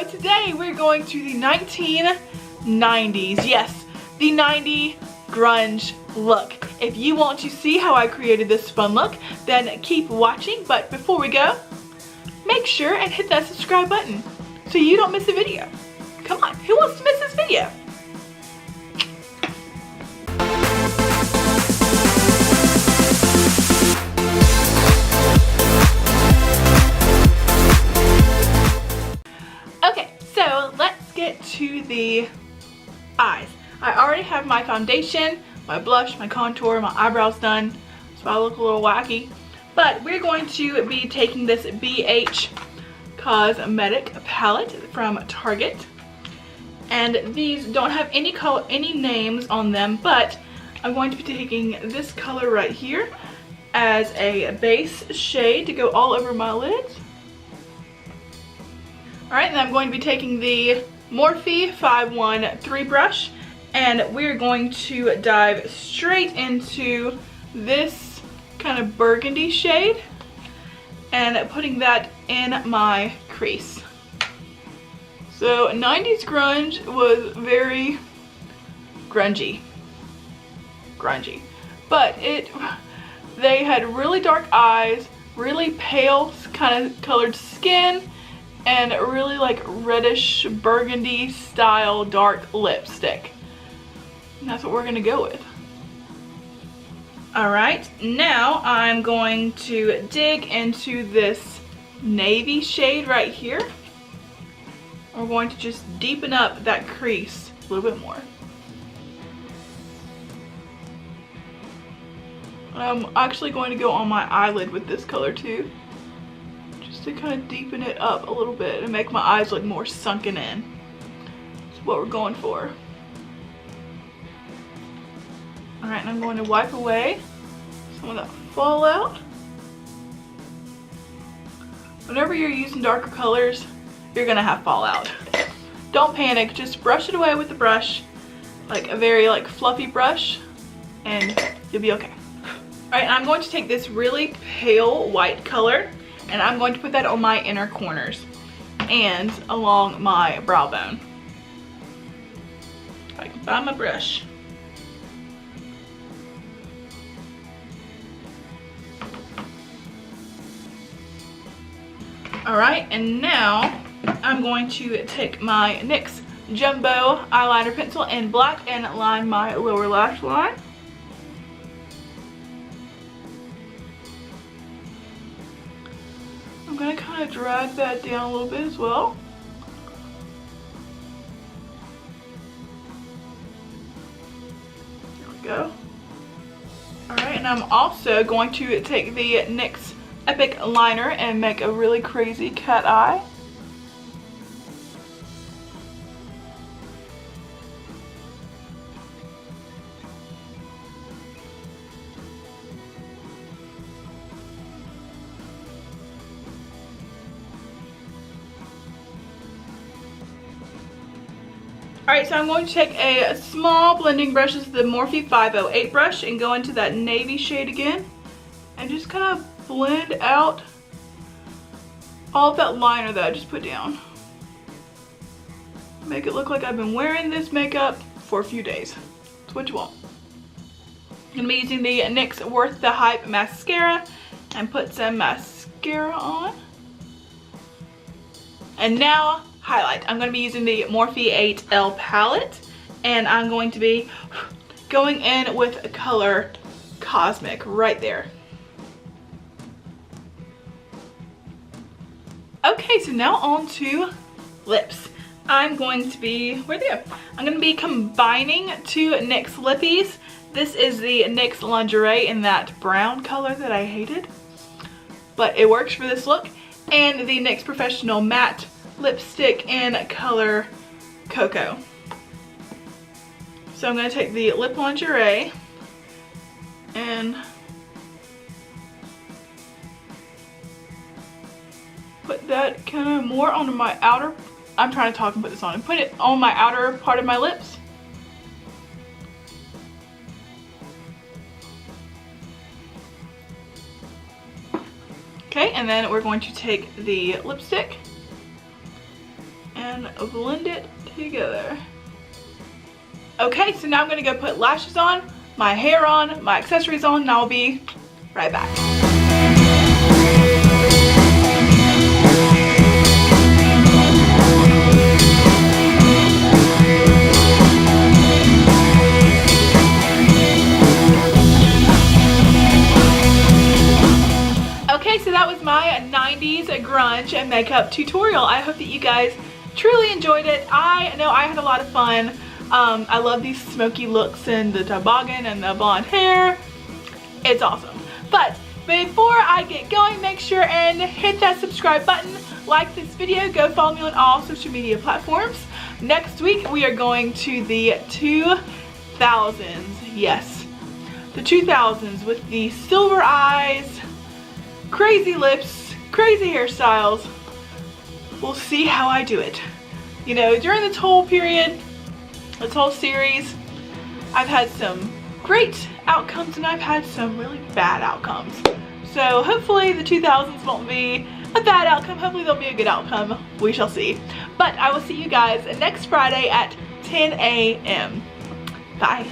today we're going to the 1990s. Yes, the 90s grunge look. If you want to see how I created this fun look, then keep watching. But before we go, make sure and hit that subscribe button so you don't miss a video. Come on, who wants to miss this video? Okay, so let's get to the eyes. I already have my foundation, my blush, my contour, my eyebrows done, so I look a little wacky. But we're going to be taking this BH Cosmetic palette from Target. And these don't have any names on them, but I'm going to be taking this color right here as a base shade to go all over my lids. Alright, and I'm going to be taking the Morphe 513 brush, and we're going to dive straight into this kind of burgundy shade and putting that in my crease. So 90s grunge was very grungy, but they had really dark eyes, really pale kind of colored skin, and really like reddish burgundy style dark lipstick. And that's what we're gonna go with. Alright, now I'm going to dig into this navy shade right here. We're going to just deepen up that crease a little bit more. I'm actually going to go on my eyelid with this color too, just to kind of deepen it up a little bit and make my eyes look more sunken in. That's what we're going for. Alright, and I'm going to wipe away some of that fallout. Whenever you're using darker colors, you're gonna have fallout. Don't panic, just brush it away with the brush, like a very fluffy brush, and you'll be okay. Alright, I'm going to take this really pale white color, and I'm going to put that on my inner corners and along my brow bone. If I can find my brush. Alright, and now I'm going to take my NYX Jumbo eyeliner pencil in black and line my lower lash line. I'm going to kind of drag that down a little bit as well. There we go. Alright, and I'm also going to take the NYX Epic liner and make a really crazy cat eye. Alright, so I'm going to take a small blending brush, this is the Morphe 508 brush, and go into that navy shade again and just kind of blend out all of that liner that I just put down. Make it look like I've been wearing this makeup for a few days. That's what you want. I'm going to be using the NYX Worth the Hype mascara and put some mascara on. And now, highlight. I'm going to be using the Morphe 8L palette, and I'm going to be going in with a color Cosmic right there. Okay, so now on to lips. I'm going to be, where'd they go? I'm going to be combining two NYX lippies. This is the NYX Lingerie in that brown color that I hated, but it works for this look, and the NYX Professional Matte lipstick in color Cocoa. So I'm going to take the Lip Lingerie and put that kind of more on my outer, I'm trying to talk and put this on, and put it on my outer part of my lips. Okay, and then we're going to take the lipstick and blend it together. Okay, so now I'm gonna go put lashes on, my hair on, my accessories on, and I'll be right back. Okay, so that was my 90s grunge and makeup tutorial. I hope that you guys truly enjoyed it. I know I had a lot of fun. I love these smoky looks and the toboggan and the blonde hair. It's awesome. But before I get going, make sure and hit that subscribe button, like this video, go follow me on all social media platforms. Next week we are going to the 2000s. Yes, the 2000s with the silver eyes, crazy lips, crazy hairstyles. We'll see how I do it. You know, during this whole period, this whole series, I've had some great outcomes and I've had some really bad outcomes. So hopefully the 2000s won't be a bad outcome. Hopefully there'll be a good outcome. We shall see. But I will see you guys next Friday at 10 a.m. Bye.